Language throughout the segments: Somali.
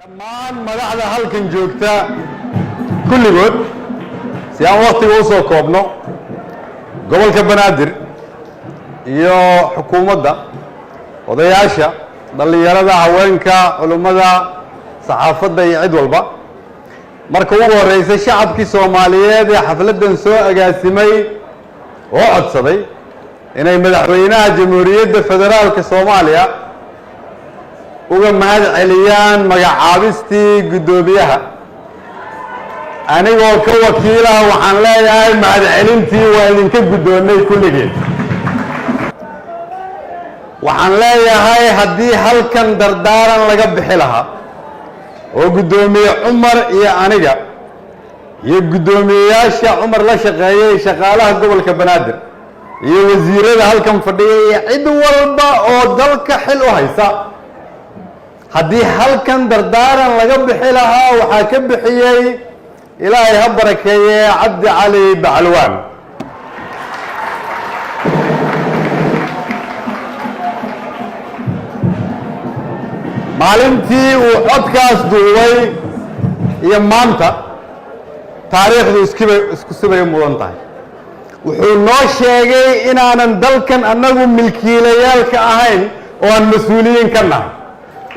dhammaan madaxda halkan joogta kulligood si aan waqtiga u soo koobno gobolka banaadir iyo xukuumadda odayaasha dhalinyarada haweenka culimada saxaafadda iyo cid walba marka ugu horeysa shacabkii Soomaaliyeed ee xafladan soo agaasimay oo codsaday inay madaxweynaha jamhuuriyadda federaalka Soomaaliya uga mahad celiyaan magacaabistii gudoomiyaha anigoo ka wakiilaha waxaan leeyahay mahad celintii waa idinka gudoonay kulligeed waxaan leeyahay haddii halkan dardaaran laga bixi lahaa oo gudoomiye Cumar iyo aniga iyo gudoomiyaasha Cumar la shaqeeyay shaqaalaha gobolka Banaadir iyo wasiirada halkan fadhiya cid walba oo dalka xil u haysa haddii halkan dardaaran laga bixi lahaa waxaa ka bixiyay ilaahay ha barakeeye Cabdi Cali Bacalwaan maalintii uu codkaas duubay iyo maanta taariikhdu isku sibay mudan tahay wuxuu noo sheegay inaanan dalkan annagu milkiilayaalka ahayn oo aan mas'uuliyiin ka nahay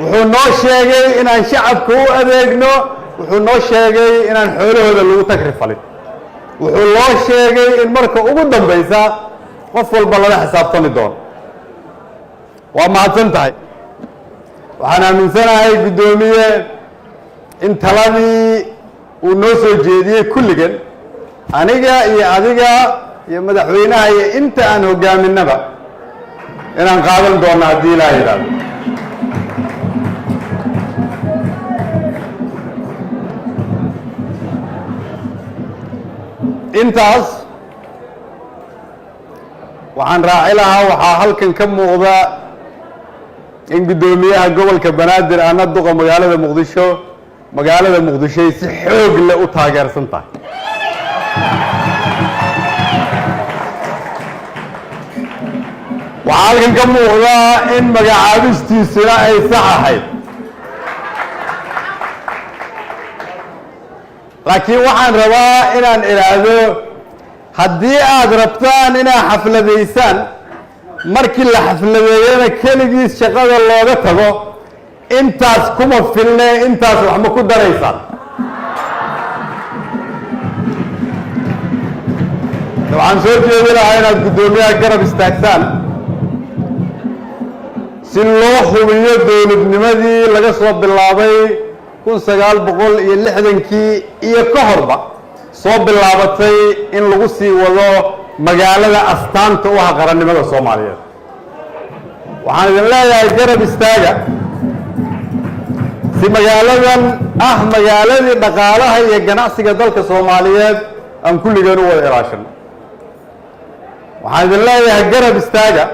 wuxuu noo sheegay inaan shacabka u adeegno wuxuu noo sheegay inaan xoolahooda lagu tagrifalin wuxuu noo sheegay in marka ugu dambaysa qof walba lala xisaabtami doono waa mahadsan tahay waxaan aaminsanahay gudoomiye in taladii uu noo soo jeediyey kulligan aniga iyo adiga iyo madaxweynaha iyo inta aan hogaaminaba inaan qaadan doono haddii ilaaha yidhaahdo intaas waxaan raaci lahaa waxaa halkan ka muuqda in gudoomiyaha gobolka Banaadir ana duqa magaalada Muqdisho si xoog leh u taageersan tahay waxaa halkan ka muuqda in magacaabistiisuna ay sax ahayd laakiin waxaan rabaa inaan iraahdo haddii aad rabtaan inaad xafladaysaan markii la xafladeeyana keligiis shaqada looga tago intaas kuma filne intaas wax ma ku daraysaan waxaan soo jeedi lahaa inaad gudoomiyaha garab istaagtaan si loo hubiyo dowladnimadii laga soo bilaabay 1960kii iyo ka horba soo bilaabatay in lagu sii wado magaalada astaanta u ah qarannimada Soomaaliyeed waxaan idin leeyahay garab istaaga si magaaladan magaaladii dhaqaalaha iyo ganacsiga dalka Soomaaliyeed aan kulligood u wada ilaashano waxaan idin leeyahay garab istaaga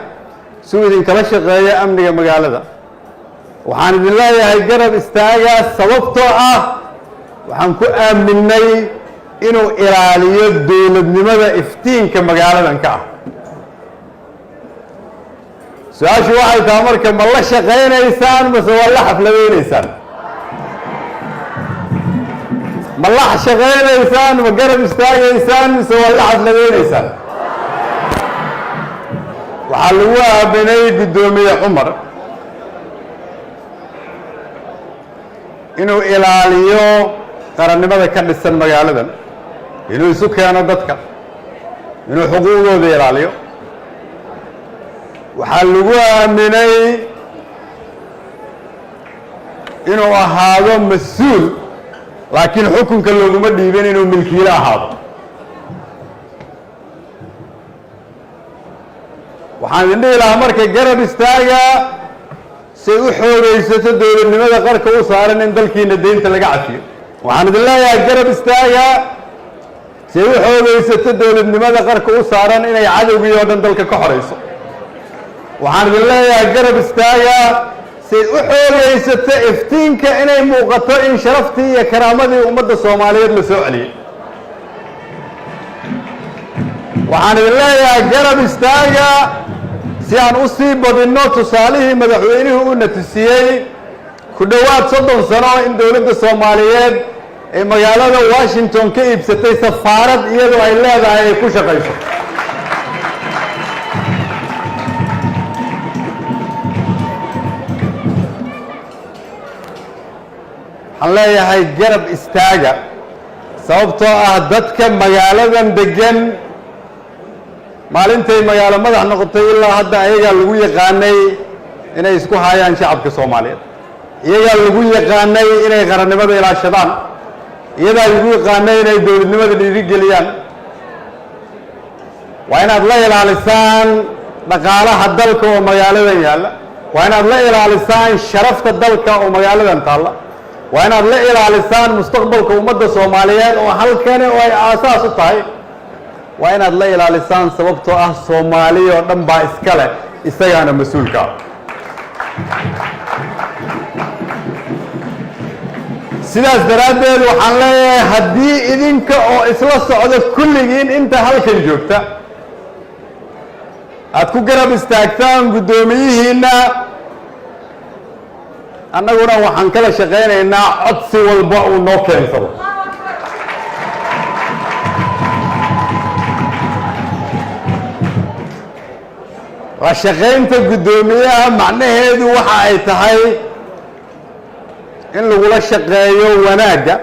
si idin kala shaqeeyo amniga magaalada waxaan idin leeyahay garab istaaga sababtoo ah waxaan ku aaminay inuu ilaaliyo dowladnimada iftiinka magaaladan ka ah su-aashu waxay tahay marka ma la shaqaynaysaan mase waa la xafladaynaysaan ma la shaqaynaysaan ma garab istaagaysaan mise waa la xafladaynaysaan waxaa lagu aaminay gudoomiye Cumar inuu ilaaliyo qarannimada ka dhisan magaaladan inuu isu keeno dadka inuu xuquuqdooda ilaaliyo waxaa lagu aaminay inuu ahaado mas'uul laakiin xukunka looguma dhiibin inuu milkiile ahaado waxaan idin dhihi lahaa marka garab istaaga say u xoogaysato dowladnimada qarka u saaran in dalkiina deynta laga cafiyo waxaan idin leeyahay garab istaaga say u xoogaysato dowladnimada qarka u saaran inay cadowgii oo dhan dalka ka xoreyso waxaan idin leeyahay garab istaaga say u xoogaysato iftiinka inay muuqato in sharaftii iyo karaamadii ummadda Soomaaliyeed la soo celiyay waxaan idin leeyahay garab istaaga si aan u sii badinno tusaalihii madaxweynuhu u natisiyey ku dhowaad 30 sano in dowladda Soomaaliyeed ee magaalada Washington ka iibsatay safaarad iyadoo ay leedahay ay ku shaqayso. waxaan leeyahay garab istaaga sababtoo ah dadka magaaladan degan maalintay magaalo madax noqotay ilaa hadda ayaga lagu yaqaanay inay isku hayaan shacabka Soomaaliyeed, iyaga lagu yaqaanay inay qarannimada ilaashadaan, iyaga lagu yaqaanay inay dowladnimada dhiirigeliyaan. waa inaad la ilaalisaan dhaqaalaha dalka oo magaaladan yaalla, waa inaad la ilaalisaan sharafta dalka oo magaaladan taalla, waa inaad la ilaalisaan mustaqbalka ummadda Soomaaliyeed oo halkan oo ay aasaas u tahay, waa inaad la ilaalisaan sababtoo ah Soomaaliya oo dhan baa iska leh isagana mas'uulka ah. sidaas daraaddeed waxaan leeyahay haddii idinka oo isla socda kulligiin inta halkan joogta aad ku garab istaagtaan guddoomiyihiinna, annaguna waxaan kala shaqaynaynaa codsi walba uu noo keensado. la shaqaynta guddoomiyaha macnaheedu waxa ay tahay in lagula shaqeeyo wanaagga,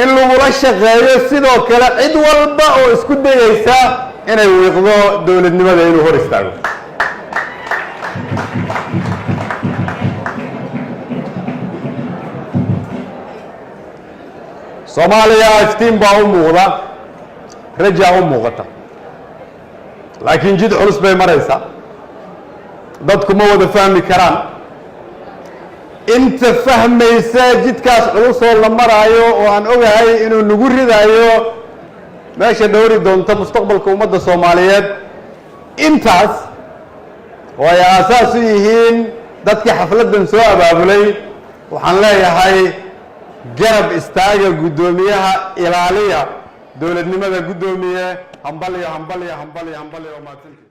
in lagula shaqeeyo sidoo kale cid walba oo isku dayaysa inay wiiqdo dowladnimada inuu hor istaago. Soomaaliya iftiin baa u muuqda, raja u muuqata, laakiin jid culus bay maraysaa, dadku ma wada fahmi karaan. inta fahmaysa jidkaas culus oo la maraayo oo aan ogahay inuu nagu ridayo meesha dhowri doonta mustaqbalka ummadda Soomaaliyeed, intaas oo ay aasaas u yihiin dadkii xafladdan soo abaabulay, waxaan leeyahay garab istaaga guddoomiyaha, ilaaliya dowladnimada guddoomiye. hambaliyo hambaliyo hambaliyo hambaliyo.